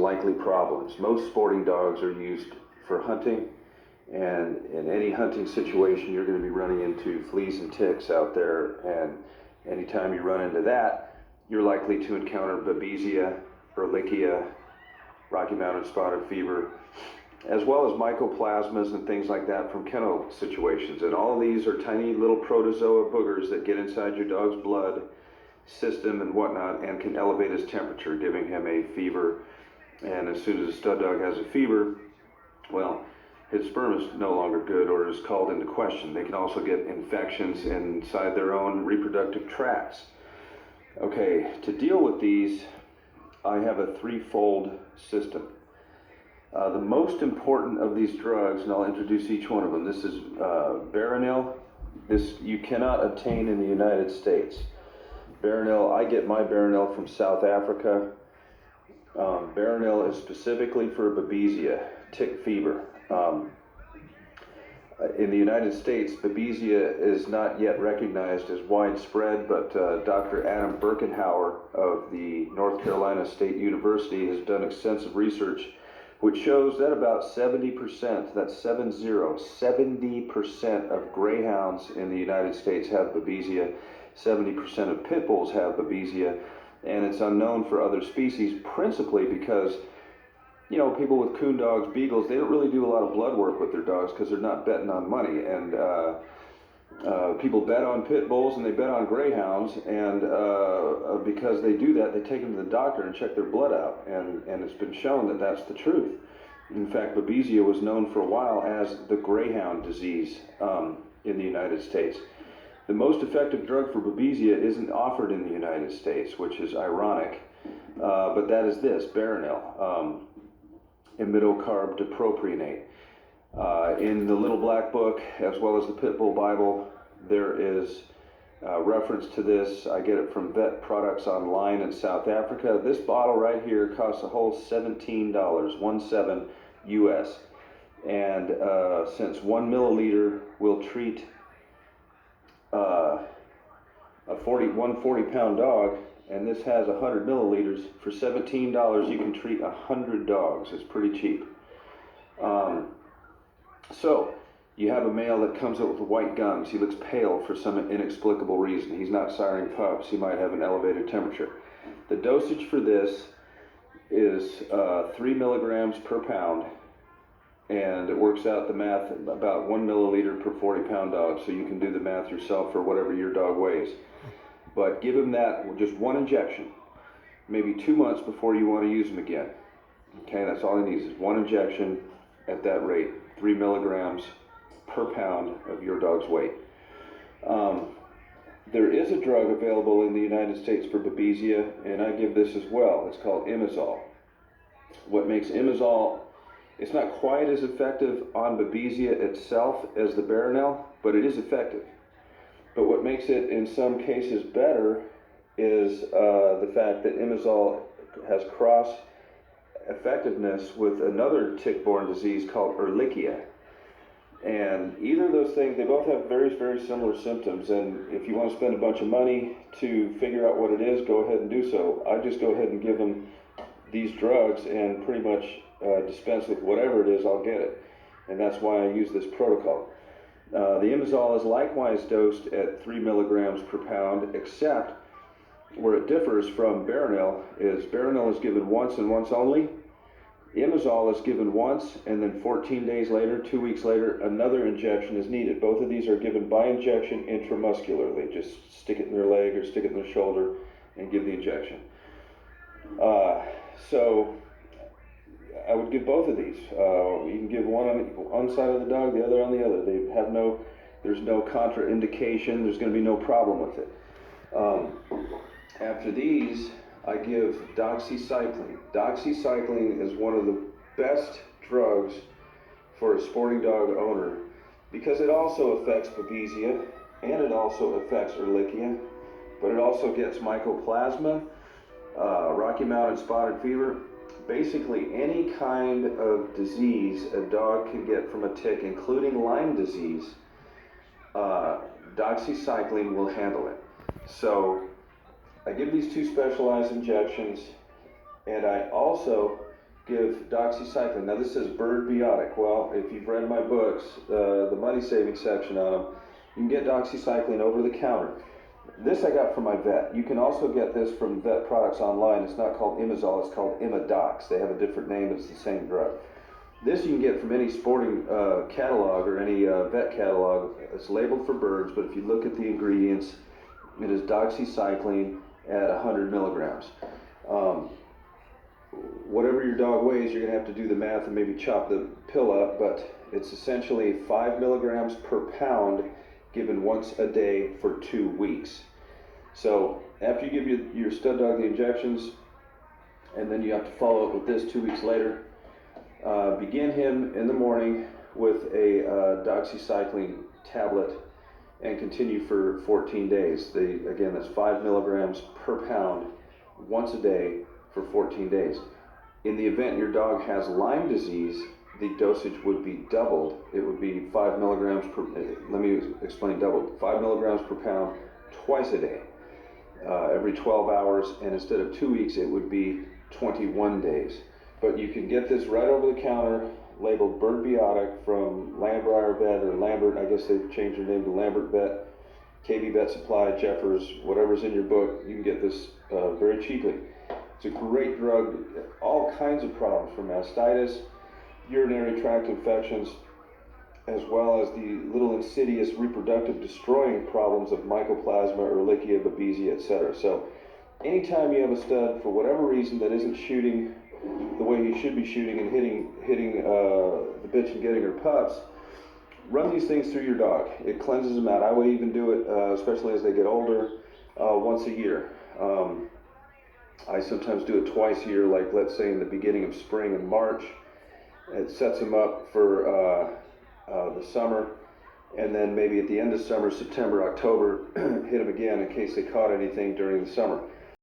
likely problems. Most sporting dogs are used for hunting, and in any hunting situation, you're going to be running into fleas and ticks out there, and anytime you run into that, you're likely to encounter Babesia, Ehrlichia, Rocky Mountain spotted fever, as well as mycoplasmas and things like that from kennel situations. And all of these are tiny little protozoa boogers that get inside your dog's blood system and whatnot and can elevate his temperature, giving him a fever. And as soon as a stud dog has a fever, well, his sperm is no longer good or is called into question. They can also get infections inside their own reproductive tracts. Okay, to deal with these, I have a threefold system. The most important of these drugs, and I'll introduce each one of them. This is Baronil. This you cannot obtain in the United States. Baronil, I get my Baronil from South Africa. Baronil is specifically for Babesia, tick fever. In the United States, Babesia is not yet recognized as widespread, but Dr. Adam Birkenhauer of the North Carolina State University has done extensive research which shows that about 70%, that's 70% of greyhounds in the United States have Babesia, 70% of pit bulls have Babesia, and it's unknown for other species, principally because, you know, people with coon dogs, beagles, they don't really do a lot of blood work with their dogs because they're not betting on money. And people bet on pit bulls and they bet on greyhounds, and because they do that, they take them to the doctor and check their blood out, and it's been shown that that's the truth. In fact, Babesia was known for a while as the greyhound disease in the United States. The most effective drug for Babesia isn't offered in the United States, which is ironic, but that is this, Baronil, imidocarb dipropionate. In the Little Black Book, as well as the Pit Bull Bible, there is reference to this. I get it from Vet Products Online in South Africa. This bottle right here costs a whole $17, 17 US. And since 1 milliliter will treat a 40-pound dog, and this has 100 milliliters, for $17 you can treat 100 dogs. It's pretty cheap. So, you have a male that comes up with white gums. He looks pale for some inexplicable reason. He's not siring pups. He might have an elevated temperature. The dosage for this is 3 milligrams per pound, and it works out the math about 1 milliliter per 40-pound dog, so you can do the math yourself for whatever your dog weighs. But give him that, just one injection, maybe 2 months before you want to use him again. Okay, that's all he needs is one injection at that rate, 3 milligrams per pound of your dog's weight. There is a drug available in the United States for Babesia, and I give this as well. It's called Imazol. What makes Imazol, it's not quite as effective on Babesia itself as the Baronil, but it is effective. But what makes it in some cases better is the fact that Imazol has cross effectiveness with another tick-borne disease called Ehrlichia. And either of those things, they both have very, very similar symptoms. And if you want to spend a bunch of money to figure out what it is, go ahead and do so. I just go ahead and give them these drugs and pretty much dispense with whatever it is, I'll get it. And that's why I use this protocol. The Imazol is likewise dosed at 3 milligrams per pound, except where it differs from Baronil is given once and once only. Imazol is given once, and then 14 days later, 2 weeks later, another injection is needed. Both of these are given by injection intramuscularly. Just stick it in their leg or stick it in their shoulder and give the injection. So I would give both of these. You can give one on one side of the dog, the other on the other. They have there's no contraindication. There's going to be no problem with it. After these, I give doxycycline. Doxycycline is one of the best drugs for a sporting dog owner because it also affects Babesia and it also affects Ehrlichia, but it also gets mycoplasma, Rocky Mountain spotted fever. Basically any kind of disease a dog can get from a tick, including Lyme disease, doxycycline will handle it. So I give these two specialized injections, and I also give doxycycline. Now this says bird biotic. Well, if you've read my books, the money saving section on them, you can get doxycycline over the counter. This I got from my vet. You can also get this from vet products online. It's not called Imazol, it's called Imadox. They have a different name, but it's the same drug. This you can get from any sporting catalog or any vet catalog. It's labeled for birds, but if you look at the ingredients, it is doxycycline at 100 milligrams. Whatever your dog weighs, you're going to have to do the math and maybe chop the pill up, but it's essentially 5 milligrams per pound given once a day for 2 weeks. So after you give your stud dog the injections, and then you have to follow up with this 2 weeks later, begin him in the morning with a doxycycline tablet and continue for 14 days. Again, that's 5 milligrams per pound once a day for 14 days. In the event your dog has Lyme disease, the dosage would be doubled. It would be 5 milligrams per, let me explain doubled, 5 milligrams per pound twice a day, every 12 hours, and instead of 2 weeks, it would be 21 days. But you can get this right over the counter, labeled Bird Biotic from Landbrier Vet, or Lambert, I guess they've changed their name to Lambert Vet, KB Vet Supply, Jeffers, whatever's in your book, you can get this very cheaply. It's a great drug, all kinds of problems from mastitis, urinary tract infections, as well as the little insidious reproductive destroying problems of Mycoplasma, Ehrlichia, Babesia, etc. So anytime you have a stud, for whatever reason, that isn't shooting the way he should be shooting and hitting the bitch and getting her pups, run these things through your dog. It cleanses them out. I would even do it, especially as they get older, once a year. I sometimes do it twice a year, like let's say in the beginning of spring and March. It sets them up for the summer, and then maybe at the end of summer, September, October, hit them again in case they caught anything during the summer.